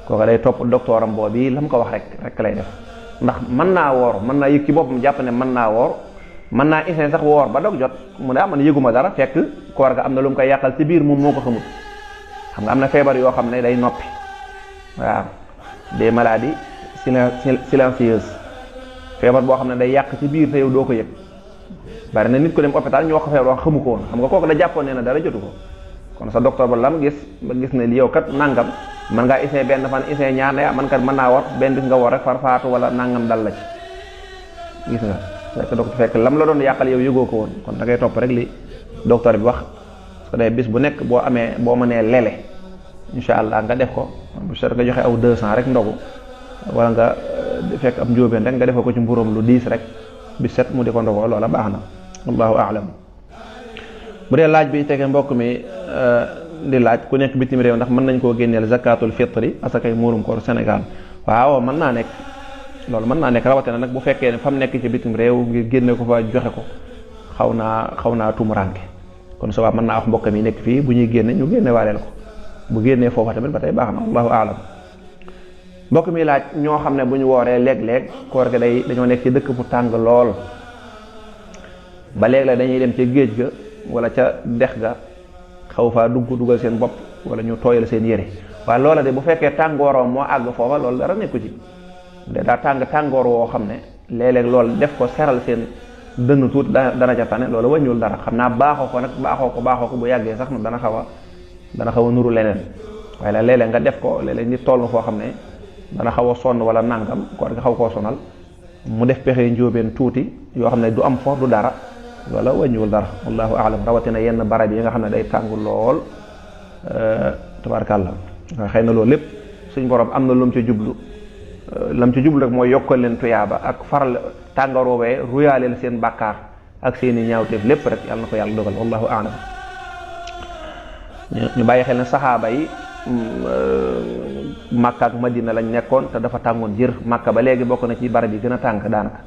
kooka day topp docteuram boobu la mu ko wax rek lay def ndax mën naa woor mën naa yëg ci boppam jàpp ne mën naa woor mën naa essayer sax woor ba dog jot mu ne man yëguma dara fekk koor ga am na lu mu koy yàqal ci biir moom moo ko xamut xam nga am na feebar yoo xam ne day noppi waaw des maladies silencieuses feebar boo xam ne day yàq ci biir te yow doo ko yëg bari na nit ko dem hôpital ñu wax ko feebar wax xamu ko woon xam nga kooku da jàppoon ne na dara jotu ko kon sa docteur ba lam gis ne li yow kat nangam mën ngaa essayer benn fan essayer ñaar ne man kat mën naa war benn bis nga war rek far faatu wala nangam dal la ci gis nga fekk lam la doon yàqal yow yëgoo ko woon kon da ngay topp rek li docteur bi wax su dee bis bu nekk boo mënee lele incha allah nga def ko bu set nga joxe aw 200 rek ndogu wala nga fekk am njóobeen rek nga defal ko ci mburóom lu diis rek bi set mu di ko ndogoo loola baax na wallahu aalam bu dee laaj bi tege mbokk mi di laaj ku nekk bitim réew ndax mën nañ koo génneel zakatul fitri asakay muurum koor Sénégal waaw mën naa nekk loolu mën naa nekk rawatina nag bu fekkee ne fa mu nekk ci bitim réew ngir génne ko fa joxe ko xaw naa tumuranke kon sabab mën naa wax mbokk mi nekk fii bu ñuy génne ñu génne waaleel ko bu génnee foofa tamit ba tey baax na allahu aalam. mbokk mi laaj ñoo xam ne bu ñu wooree léeg-léeg koor gi dañoo nekk ci dëkk bu tàng lool ba léeg-léeg dañuy dem ca géej ga wala ca dex ga xaw faa dugal seen bopp wala ñu tooyal seen yére waaye loola de bu fekkee tàngooroom moo àgg foofa loolu dara nekku ci de daa tàngoor woo xam ne léeg-léeg loolu def ko seral seen dënn tuuti dana ca tane loolu wàññiwul dara xam naa baaxoo ko nag baaxoo ko bu yàggee sax na dana xaw a nuru leneen waaye la léeg-léeg nga def ko léeg-léeg nit toll foo xam ne dana xaw a sonn wala nangam koor gi xaw koo sonal mu def pexe njóobeen tuuti yoo xam ne du am for du dara loola wàññiwul dara wallahu aalam rawatina yenn barab yi nga xam ne day tàng lool tabarakàllah xëy na loolu lépp suñ borom am na lu mu ci jublu lam ci jublu rek mooy yokkal leen tuyaaba ak faral tàngaroowee ruyaaleel seen bàkkaar ak seeni ñaawteef lépp rek yàlla na ko yàlla dogal wallahu aalam. ñu bàyyi xel ne saxaaba yi Makka ak Madina lañ nekkoon te dafa tàngoon jër Makka ba léegi bokk na ci barab yi gën a tàng daanaka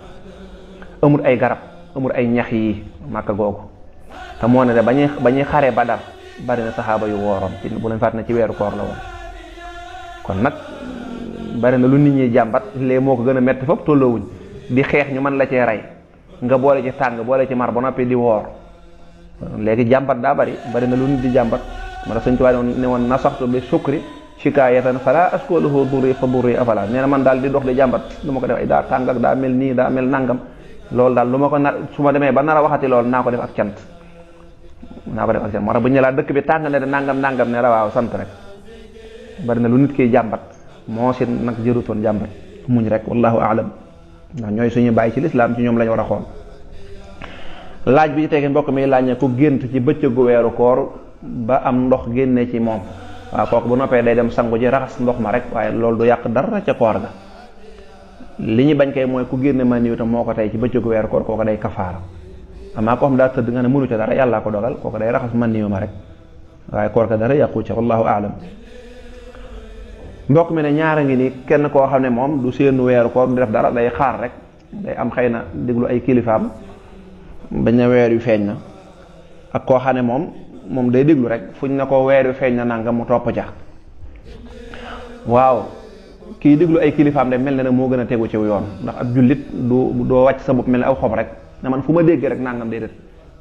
amul ay garab amul ay ñax yi Makka googu te moo ne de ba ñuy xaree Badar bari na saxaaba yu wooroon ci bu leen fàtte ne ci weeru koor la woon kon nag bari na lu nit ñi jàmbat léegi moo ko gën a metti foofu tolloowuñ di xeex ñu mën la cee rey nga boole ci tàng boole ci mar ba noppi di woor léegi jàmbat daa bari na lu nit di jàmbat ma da Sëñ Tuubaa ne woon nasaxtu bi sukri shikaayatan fala askoluhu durri fa durri afala nee na man daal di dox di jàmbat lu ma ko def ay daa tàng ak daa mel nii daa mel nangam loolu daal lu ma ko su ma demee ba nar a waxati loolu naa ko def ak cant moo tax bu ñu laa dëkk bi tàng ne de nangam ne la waaw sant rek bari na lu nit kiy jàmbat moo si nag jërutoon jàmbat muñ rek wallahu aalam ndax ñooy suñu bàyyi ci lislaam ci ñoom lañ war a xool. laaj bi ci tege mbokk mi laaj ne ku gént ci bëccëgu weeru koor ba am ndox génne ci moom waaw kooku bu noppee day dem sangu ji raxas ndox ma rek waaye loolu du yàq dara ca koor ga li ñu bañ kay mooy ku génne man yu tam moo ko tey ci bëccëgu weeru koor kooku day kafaara amaa ko xam daa tëdd nga ne mënu ca dara yàllaa ko dogal kooku day raxas man yu ma rek waaye koor ga dara yàqu ca wallahu aalam. mbokk mi ne ñaara ngi ni kenn koo xam ne moom du seenu weeru koor du def dara day xaar rek day am xëy na déglu ay kilifaam bañ na weer yu feeñ na ak koo xam ne moom day déglu rek fuñ na ko weer yu feeñ na nanga mu topp ca waaw kii déglu ay kilifaam de mel na ne moo gën a tegu ci yoon ndax ab jullit doo wàcc sa bopp mel ne aw xob rek na man fu ma déggee rek nangam déedéet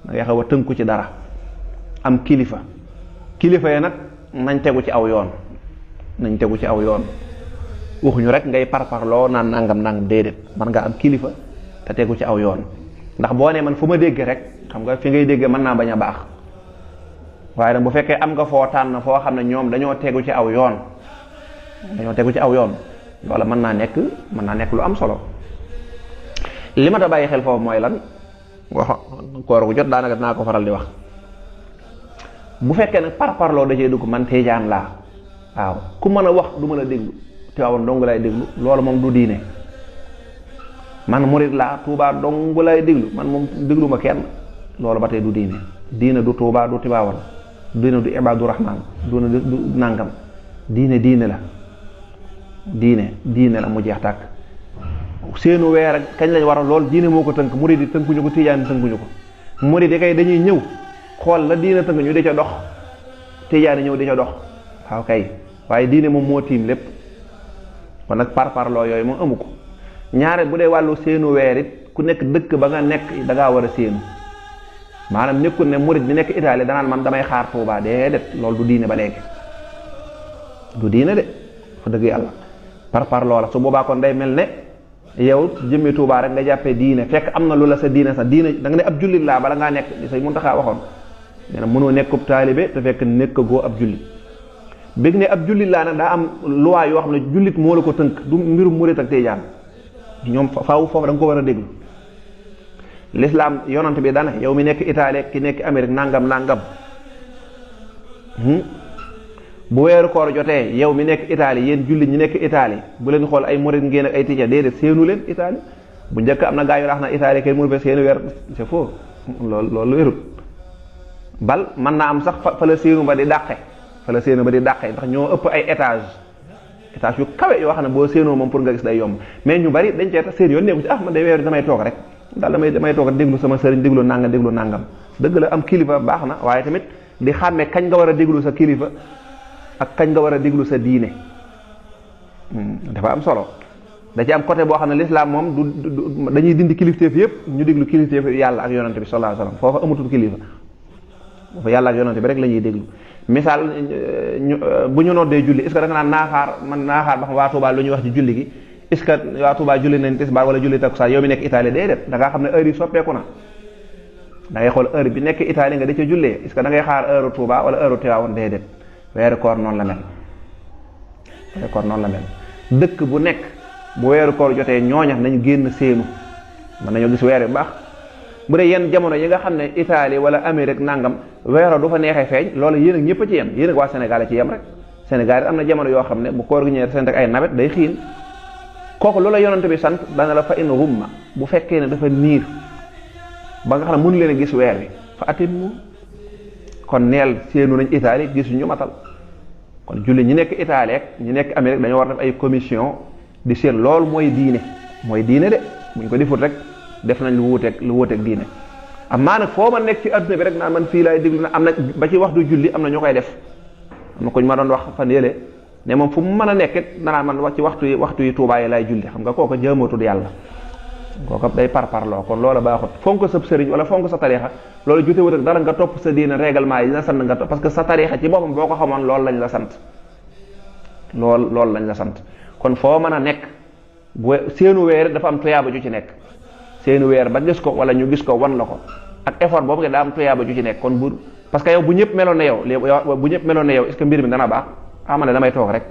da ngay xaw a tënku ci dara am kilifa yi nag nañ tegu ci aw yoon waxuñu rek ngay parparloo naan nangam déedéet man nga am kilifa te tegu ci aw yoon ndax boo nee man fu ma déggee rek xam nga fi ngay déggee mën naa bañ a baax waaye nag bu fekkee am nga foo tànn foo xam ne ñoom dañoo tegu ci aw yoon loola mën naa nekk lu am solo. li ma ta bàyyi xel foofu mooy lan wax koor gu jot daanaka dinaa ko faral di wax bu fekkee nag parparloo da cee dugg man Tijaan laa waaw ku mën a wax du mën a déglu Tiwaawan dong lay déglu loolu moom du diine man murid laa Tuubaa dong lay déglu man moom déglu ma kenn loolu ba tey du diine du Tuubaa du Tiwaawan diine du Ibaadu Rahmaan du nangam diine la mu jeex tàkk seenu weer ak kañ lañ war a lool diine moo ko tënk murid yi tënkuñu ko Tijaan tënkuñu ko murid yi kay dañuy ñëw xool la diine tënk ñu di ca dox Tijaan ñëw di ca dox waaw kay waaye diine moom moo tiim lépp kon nag parparloo yooyu moom amu ko ñaareel bu dee wàllu seenu weer it ku nekk dëkk ba nga nekk da ngaa war a séenu maanaam nekkul ne murid bi nekk Italie danaan man damay xaar Tuubaa déedéet loolu du diine ba léegi du diine de fa dëgg yàlla parparloo la su boobaa kon day mel ne yow jëmmi Tuubaa rek nga jàppee diine fekk am na lu la sa diine da nga ne ab jullit laa bala ngaa nekk li Sëñ Muntaxa waxoon nee na mënoo nekkub taalibe te fekk nekk goo ab jullit bég ne ab jullit laa nag daa am loi yoo xam ne jullit moo la ko tënk du mbirum murid ak Tijaan ñoom faaw foofu da nga ko war a déglu l'islam yonant bi dana yow mi nekk Italie ki nekk Amérique nangam bu weeru koor jotee yow mi nekk Italie yéen jullit ñi nekk Italie bu leen xool ay murid ngeen ak ay Tijaan déedéet séenu leen Italie bu njëkk am na gaa yu wax na Italie kenn mënu fa seenu weer c'est faux loolu wérut bal mën naa am sax fa la séenu ba di dàqe ndax ñoo ëpp ay étage yu kawe yoo xam ne boo séenoo moom pour nga gis day yomb mais ñu bari dañ cee tax seen yoon nekku ci man day weeru damay toog rek daal damay toog a déglu sama sëriñ déglu nangam dëgg la am kilifa baax na waaye tamit di xàmmee kañ nga war a déglu sa kilifa ak kañ nga war a déglu sa diine dafa am solo. da ci am côté boo xam ne l'islam moom du dañuy dindi kilifteef yëpp ñu déglu kilifteef yàlla ak yonante bi sallallahu alayhi wasallam foofa amatul kilifa foofa yàlla ak yonante bi rek la ñuy déglu. misaal bu ñu noddee julli est-ce que da nga naan naa xaar ba xam waa Touba lu ñuy wax ci julli gi est-ce que waa Touba julli nañ tisbaar wala julli takkusaan yow mi nekk Italie déedéet da ngaa xam ne heure yi soppeeku na da ngay xool heure bi nekk Italie nga da ca jullee est-ce que da ngay xaar heure Touba wala heure Tivaouane déedéet weeru koor noonu la mel dëkk bu nekk bu weeru koor jotee ñooña nañ génn séenu mën nañoo gis weer yu baax bu dee yenn jamono yi nga xam ne Italie wala Amérique nangam weero du fa neexee feeñ loolu yéen ak ñëpp a ci yem yéen ak waa Sénégal a ci yem rek Sénégal am na jamono yoo xam ne bu koor gi ñëwee seen rek ay nawet day xiin kooku loola yonante bi sant dana la fa in rumma bu fekkee ne dafa niir ba nga xam ne mënu leen a gis weer wi fa atimmu kon neel séenu nañ Italie gisuñu matal kon julli ñi nekk Italie ak ñi nekk Amérique dañoo war def ay commission di seet loolu mooy diine de buñ ko defut rek def nañ lu wuuteeg diine amaa nag foo ma nekk ci adduna bi rek naan man fii laay déglu na am na ba ci waxtu julli am na ñu koy def am na ko ñu ma doon wax fan yële ne moom fu mu mën a nekkit danaa man wax ci waxtu yi Tuubaa yi laay julli xam nga kooku jëmootul yàlla kooku day parparloo kon loola baaxut fonk sa sëriñ wala fonk sa tariixa loolu jotewut ak dara nga topp sa diine règlement yi dina sant nga topp parce que sa tariixa ci boppam boo ko xamoon loolu lañ la sant loolu lañ la sant kon foo mën a nekk bu seenu weer dafa am tuyaaba ju ci nekk seenu weer ba gis ko wala ñu gis ko wan la ko ak effort boobu nga daa am tuyaaba ju ci nekk kon parce que yow bu ñëpp meloon ne yow est-ce que mbir mi dana baax ama ne damay toog rek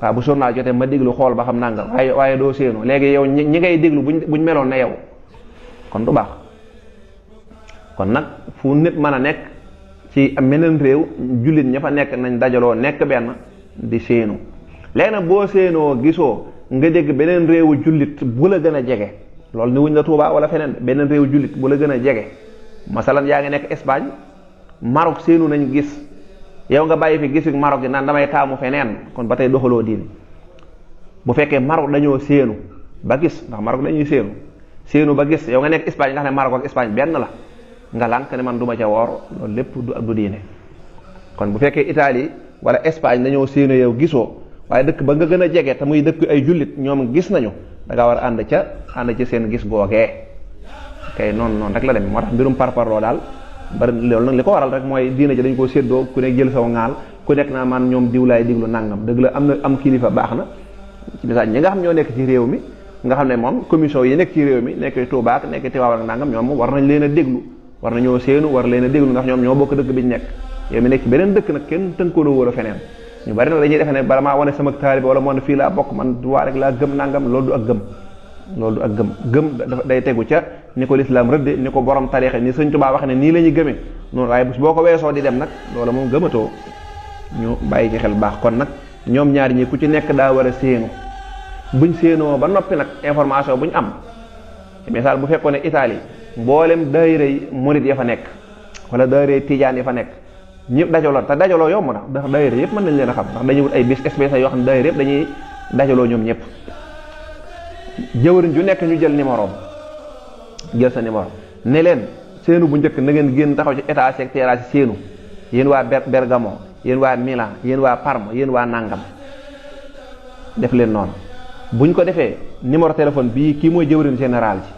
waaw bu journal jotee ma déglu xool ba xam nangam waaye doo seenu léegi yow ñi ngay déglu buñ meloon ne yow kon du baax kon nag fu nit mën a nekk ci meneen réew jullit ña fa nekk nañ dajaloo nekk benn di seenu léegi nag boo seenoo gisoo nga dégg beneen réewu jullit bu la gën a jege loolu ni wuñ la Touba wala feneen beneen réewu jullit bu la gën a jege masalan yaa ngi nekk Espagne Maroc seenu nañ gis yow nga bàyyi fi gis Maroc gi naan damay taamu feneen kon ba tey doxaloo diine bu fekkee Maroc dañoo seenu ba gis ndax Maroc dañuy seenu ba gis yow nga nekk Espagne nga xam ne Maroc ak Espagne benn la nga lànk ne man du ma ca woor loolu lépp du diine kon bu fekkee Italie wala Espagne dañoo seenu yow gisoo waaye dëkk ba nga gën a jege te muy dëkk ay jullit ñoom gis nañu da ngaa war a ànd ca seen gis googee kay noonu rek la dem moo tax mbirum parparloo daal bari loolu nag li ko waral rek mooy diine ji dañ koo séddoo ku nekk jël saw ŋaal ku nekk naa man ñoom diw laay diglu nangam dëgg la am kilifa baax na ci misaal ñi nga xam ñoo nekk ci réew mi nga xam ne moom commission yi nekk ci réew mi nekk Touba ak nekk Tivaouane ak nangam ñoom war nañ leen a déglu war nañoo séenu war leen a déglu ndax ñoom ñoo bokk dëkk bi ñu nekk yow mi nekk ci beneen dëkk nag kenn tënkooloo wala feneen ñu bari nag dañuy defe ne bala maa wane sama taalibe wala moo ne fii laa bokk man waa rek laa gëm nangam loolu du ak gëm day tegu ca ni ko lislaam rëdde ni ko borom tariixa ni Sëñ Tuubaa wax ne nii la ñuy gëmee noonu waaye boo ko weesoo di dem nag loolu moom gëmatoo ñu bàyyi ci xel baax kon nag ñoom ñaar ñi ku ci nekk daa war a séenu buñ séenoo ba noppi nag information buñ am ci misaal bu fekkoon ne Italie mboolem daayira murid ya fa nekk wala daayira tijaan ya fa nekk ñëpp dajaloo te dajaloo yomb na ndax daayira yëpp mën nañ leen a xam ndax dañuy wut ay bis spécial yoo xam ne daayira yëpp dañuy dajaloo ñoom ñëpp jëwriñ ju nekk ñu jël numéro jël sa numéro ne leen seenu bu njëkk na ngeen génn taxaw ci étage ak terrasse seenu yéen waa Bergamo yéen waa Milan yéen waa Parme yéen waa Nangam def leen noonu buñ ko defee numéro téléphone bii kii mooy jëwriñ général ji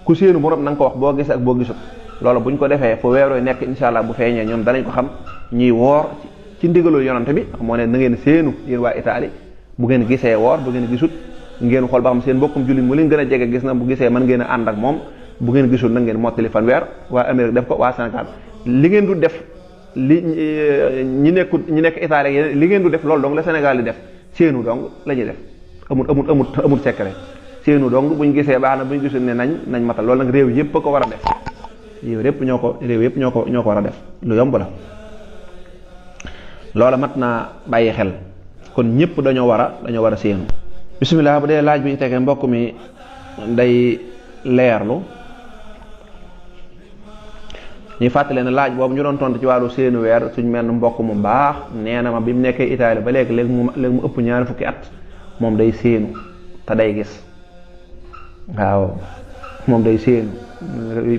ku seenu morom na nga ko wax boo gis ak boo gisut loolu buñ ko defee fu weeroo nekk insha allah bu feeñee ñoom danañ ko xam ñuy woor ci ndigalul yonante bi moo ne na ngeen séenu yéen waa Italie bu ngeen gisee woor bu ngeen gisut ngeen xool ba xam seen mbokkum jullit mu leen gën a jege gis na bu gisee mën ngeen a ànd ak moom bu ngeen gisul na ngeen mottali fanweer waa Amérique def ko waa Sénégal li ngeen du def ñi nekk Italie li ngeen du def loolu dong la Sénégal di def séenu dong la ñuy def amul secret séenu dong buñ gisee baax na buñ gisul ne nañ matal loolu nag réew yëpp ko war a def réew yëpp ñoo ko war a def lu yomb la loola mat naa bàyyi xel kon ñëpp dañoo war a séenu bismillah bu dee laaj bi ñu tegee mbokk mi day leerlu ñuy fàttale ne laaj boobu ñu doon tontu ci wàllu seenu weer suñ mel mbokk mu baax nee na ma bi mu nekkee Italie ba léegi mu ëpp ñaari fukki at moom day séenu te day gis waaw moom day séenu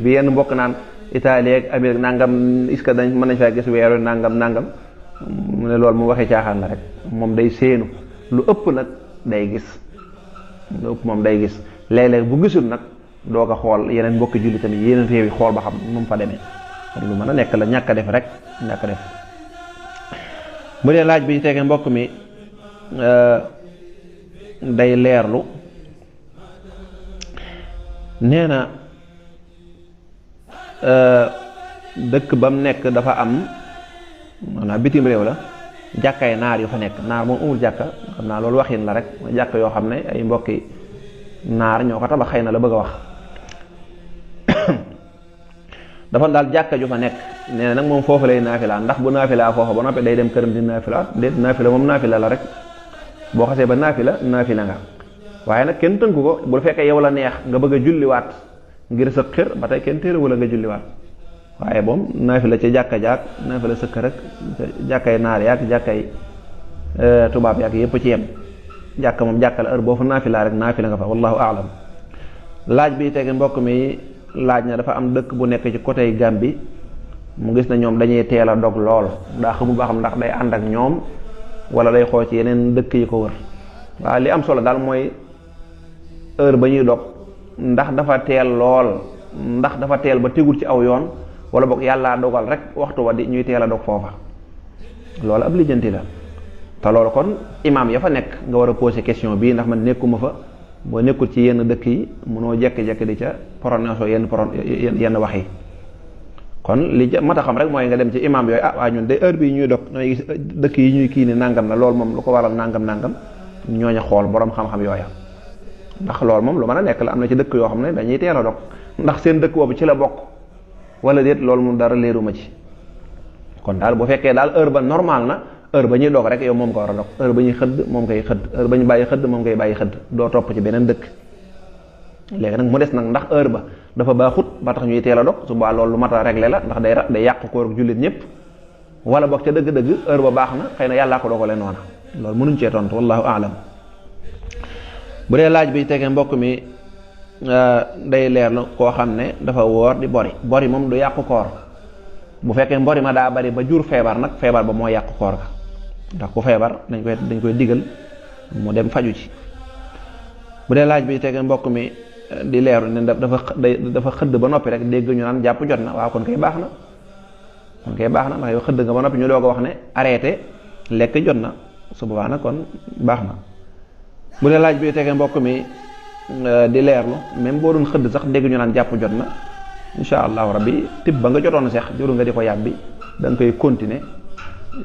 bi yenn mbokk naan Italie ak Amérique nangam est-ce que dañ mën nañ faa gis weeru nangam mu ne loolu mu waxee caaxaan la rek moom day séenu lu ëpp nag day gis lu ëpp moom day gis léeg-léeg bu gisul nag doo ko xool yeneen mbokki julli tamit yeneen réew yi xool ba xam nu mu fa demee kon lu mën a nekk la ñàkk a def rek ñàkk a def. bu dee laaj bi tege mbokk mi day leerlu nee na dëkk ba mu nekk dafa am maanaam bitim réew la jàkkaay naar yu fa nekk naar moom amul jàkka xam naa loolu waxin la rek jàkk yoo xam ne ay mbokki naar ñoo ko tabax xëy na la bëgg a wax dafa daal jàkka ju fa nekk nee na nag moom foofu lay naafila ndax bu naafila foofa ba noppi day dem këram di naafila déet naafila moom naafila la rek boo xasee ba naafila nga waaye nag kenn tënku ko bu fekkee yow la neex nga bëgg a julliwaat ngir sa xër ba tey kenn téere wala nga julliwaat waaye moom naafila ca jàkka jaak naafila sa kër ak jàkkay naar yaak jàkkay tubaab yaak yépp ci yem jàkka moom jàkka la heure boo fa naafila rek naafila nga fa wallahu aalam. laaj bi tege mbokk mi laaj na dafa am dëkk bu nekk ci côté Gambie mu gis na ñoom dañuy teel a dog lool daa xamul ba xam ndax day ànd ak ñoom wala day xool ci yeneen dëkk yi ko wër waaw li am solo daal mooy heure ba ñuy dog ndax dafa teel lool ndax dafa teel ba tegul ci aw yoon wala boog yàllaa dogal rek waxtu wa di ñuy teel a dog foofa loolu ab lijjanti la te loolu kon imaam ya fa nekk nga war a poser question bii ndax man nekkuma fa boo nekkul ci yenn dëkk yi mënoo jekki-jekki di ca prononcer yenn wax yi kon li mat a xam rek mooy nga dem ci imaam yooyu waa ñun de heure bii ñuy dog ñooy gis dëkk yi ñuy kii ni nangam la loolu moom lu ko waral nangam ñooña xool borom xam-xam yooya ndax loolu moom lu mën a nekk la am na ci dëkk yoo xam ne dañuy teel a dog ndax seen dëkk boobu ci la bokk wala déet loolu moom dara leeruma ci kon daal bu fekkee daal heure ba normal na heure ba ñuy dog rek yow moom ko war a dog heure ba ñuy xëdd moom koy xëdd heure ba ñu bàyyi xëdd moom koy bàyyi xëdd doo topp ci beneen dëkk léegi nag mu des nag ndax heure ba dafa baaxut ba tax ñuy teel a dog su boobaa loolu lu mat a régler la ndax day yàq koor ak jullit ñëpp wala boog ca dëgg-dëgg heure ba baax na xëy na yàllaa ko dogalee noona loolu mënuñ cee tontu wallahu aalam. bu dee laaj bi tege mbokk mi day leerlu koo xam ne dafa woor di bori moom du yàqu koor bu fekkee mbori ma daa bari ba jur feebar nag feebar ba moo yàqu koor ga ndax ku feebar dañ koy digal mu dem faju ci. bu dee laaj bi tege mbokk mi di leeru ne dafa xëdd ba noppi rek dégg ñu naan jàpp jot na waaw kon kay baax na ndax yow xëdd nga ba noppi ñu doo ko wax ne arrêté lekk jot na su boobaa nag kon baax na. bu dee laaj bi tege mbokk mi di leerlu même boo doon xëdd sax dégg ñu naan jàpp jot na insha allahu rabbi tib ba nga jotoon seex juru nga di ko yàbbi da nga koy continuer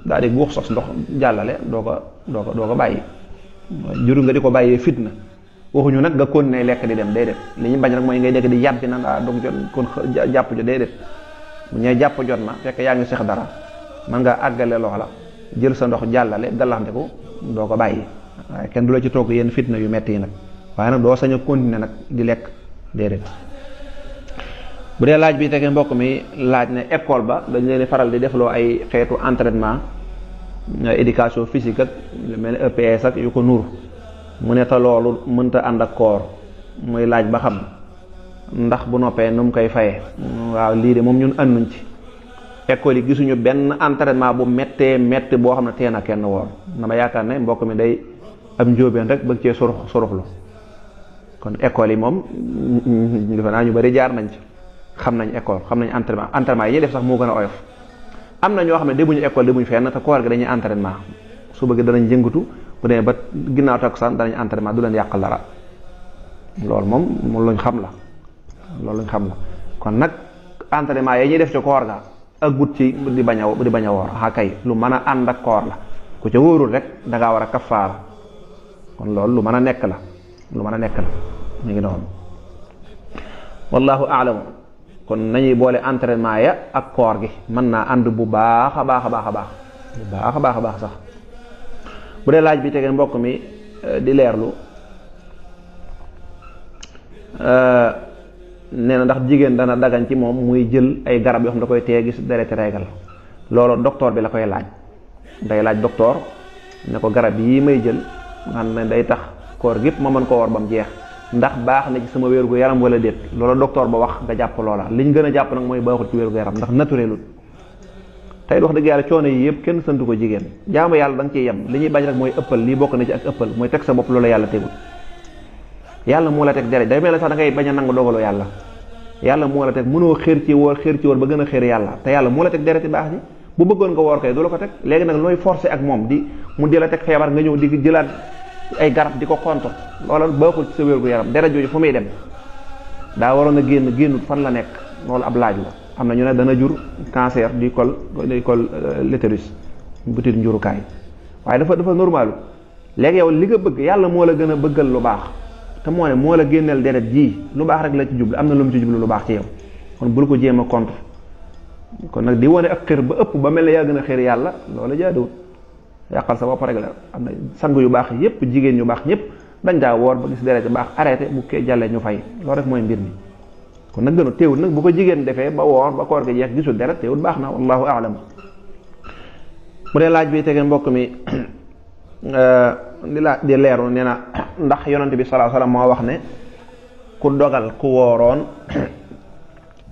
daal di guux sos ndox jàllale doo ko bàyyi juru nga di ko bàyyee fitna waxuñu nag nga continuer lekk di dem déedéet li ñu bañ rek mooy ngay nekk di yàbbi naan dog jot kon jàpp jot déedéet bu ñee jàpp jot na fekk yaa ngi seex dara man nga àggale loola jël sa ndox jàllale gallaxndiku doo ko bàyyi waaye kenn du la ci toog yenn fitna yu metti yi nag waaye nag doo sañ a continuer nag di lekk déedéet. bu dee laaj bi tege mbokk mi laaj ne école ba dañ leen faral di defloo ay xeetu entraînement éducation physique ak lu mel ne EPS ak yu ko nuur mu ne te loolu mënta ànd ak koor muy laaj ba xam ndax bu noppee nu mu koy fayee waaw lii de moom ñun ànduñ ci école yi gisuñu benn entraînement bu méttee métti boo xam ne tee na kenn woor dama yaakaar ne mbokk mi day am njóobeen rek bëgg cee suruxlu kon école yi moom defe naa ñu bari jaar nañ ci xam nañ école xam nañ entraînement yi ñuy def sax moo gën a oyof am na ñoo xam ne demuñu école demuñu fenn te koor gi dañuy entraînement su bëgg danañ yëngatu bu demee ba ginnaaw takkusaan danañ entraînement du leen yàqal dara loolu moom luñ xam la kon nag entraînement yi ñuy def ci koor ga ak gut ci di bañ a woor kay lu mën a ànd ak koor la ku ca wóorul rek da ngaa war a kafaara kon loolu lu mën a nekk la mu ngi noonu wallahu a'lam kon nañuy boole entraînement ya ak koor gi mën naa ànd bu baax a baax sax. bu dee laaj bi tege mbokk mi di leerlu nee na ndax jigéen dana dagan ci moom muy jël ay garab yoo xam da koy tee gis dereti reegal loolu docteur bi la koy laaj day laaj docteur ne ko garab yii may jël nga xam ne day tax koor gépp ma mën ko woor ba mu jeex ndax baax na ci sama wér gu yaram wala déet loola docteur ba wax nga jàpp loola liñ gën a jàpp nag mooy baaxul ci wér gu yaram ndax naturelul tey wax dëgg yàlla coono yi yëpp kenn santu ko jigéen jaamu yàlla da nga ciy yem li ñuy bañ rek mooy ëppal lii bokk na ci ak ëppal mooy teg sa bopp loola yàlla tegul yàlla moo la teg deret day mel ne sax da ngay bañ a nangu dogalu yàlla moo la teg mënoo xéer ci woor ba gën a xéer yàlla te yàlla moo la teg deret yi baax ji bu bëggoon nga woor kay du la ko teg léegi nag looy forcé ak moom mu di la teg feebar nga ñëw di jëlaat ay garab di ko contre loola baaxul ci sa wér gu yaram deret jooju fu muy dem daa waroon a génnut fan la nekk loolu ab laaj la am na ñu ne dana jur cancer du col l'utérus butit njurukaay waaye dafa normalu léegi yow li nga bëgg yàlla moo la gën a bëggal lu baax te moo ne moo la génneel deret ji lu baax rek la ci jublu am na lu mu ci jublu lu baax ci yow kon bul ko jéem a contre kon nag di wane ak xër ba ëpp ba mel ne yaa gën a xër yàlla loolu jaaduwut yàqal sa bopp rek la am na sang yu baax yépp jigéen ñu baax ñëpp dañ daa woor ba gis deret baax arrêté bu kee jàllee ñu fay loolu rek mooy mbir mi kon nag gënu teewul nag bu ko jigéen defee ba woor ba koor gi jeex gisul deret teewul baax na wallahu a'lam bu dee laaj bi tege mbokk mi di leeru nee na ndax yonante bi sallallahu alayhi wasallam moo wax ne ku dogal ku wooroon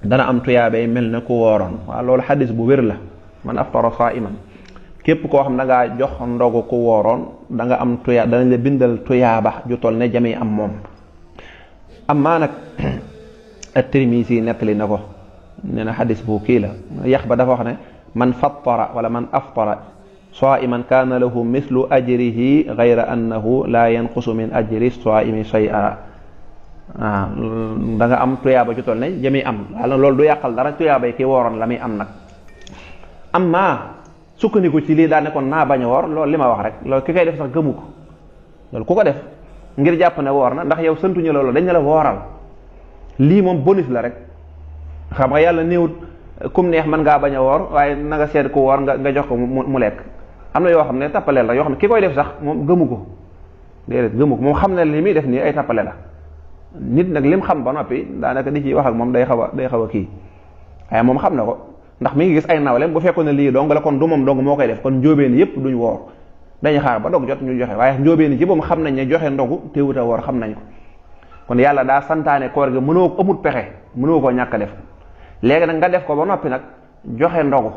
dana am tuyaabay mel ne ku wooroon waaw loolu xadis bu wér la man aftara sa'iman képp koo xam da ngaa jox ndogu ku wooroon da nga am danañ la bindal tuyaaba ju toll ne jami am moom amaa nag at-Tirmisi nettali na ko nee na xadis bu kii la yax ba dafa wax ne man fattara wala man aftara sa'iman kaana lahu mislu ajrihi ghayra annahu la yanqusu min ajri as-sa'imi shay'a da nga am tuyaaba ju toll ne jami am loolu du yàqal dara tuyaabay ki wooroon la muy am nag amma sukkandiku ci lii daa ne kon naa bañ a woor loolu li ma wax rek loolu ki koy def sax gëmu ko loolu ku ko def ngir jàpp ne woor na ndax yow santuñu loolu dañ ne la wooral lii moom bonus la rek xam nga yàlla néewut kum neex mën ngaa bañ a woor waaye na nga seet ku woor nga jox ko mu lekk am na yoo xam ne tappaleel la yoo xam ne ki koy def sax moom gëmu ko déedéet gëmu ko moom xam ne li muy def nii ay tappale la nit nag lim xam ba noppi daanaka di ci wax ak moom day xaw a kii waaye moom xam na ko ndax mi ngi gis ay nawleem bu fekkoon ne lii dong la kon du moom dong moo koy def kon njóobeen yépp duñ woor dañu xaar ba dog jot ñu joxe waaye njóobeen ci moom xam nañ ne joxe ndogu teewut a woor xam nañ ko kon yàlla daa santaane koor gi mënoo amut pexe mënoo koo ñàkk a def léegi nag nga def ko ba noppi nag joxe ndogu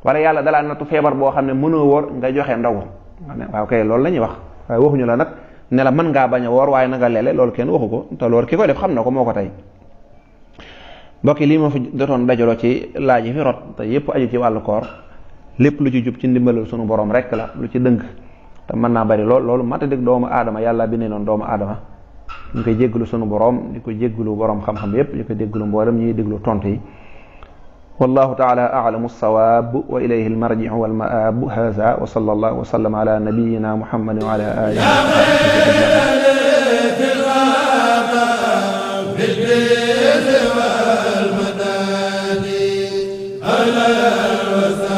wala yàlla dalaa nattu feebar boo xam ne mënoo woor nga joxe ndogu waaw kay loolu la ñuy wax waaye waxuñu la nag ne la mën ngaa bañ a woor waaye na nga lele loolu kenn waxu ko te loolu ki koy def xam na ko moo ko tey mbokk yi lii ma fi dotoon dajaloo ci laaj yi fi rot te yépp aju ci wàllu koor lépp lu ci jub ci ndimbalal sunu borom rek la lu ci dëng te mën naa bari loolu mata dëgg doomu aadama yàlla bi ne noonu doomu aadama ñu koy jéggalu sunu borom di ko jéggalu borom xam-xam yépp di ko jéggalu mboolem ñuy déglu tontu yi wallahu taala a'lamu as-sawab wa ilayhi al-marji'u wal ma'ab hadha wa sallallahu wa sallama ala nabiyyina muhammadin wa ala alihi wa sahbihi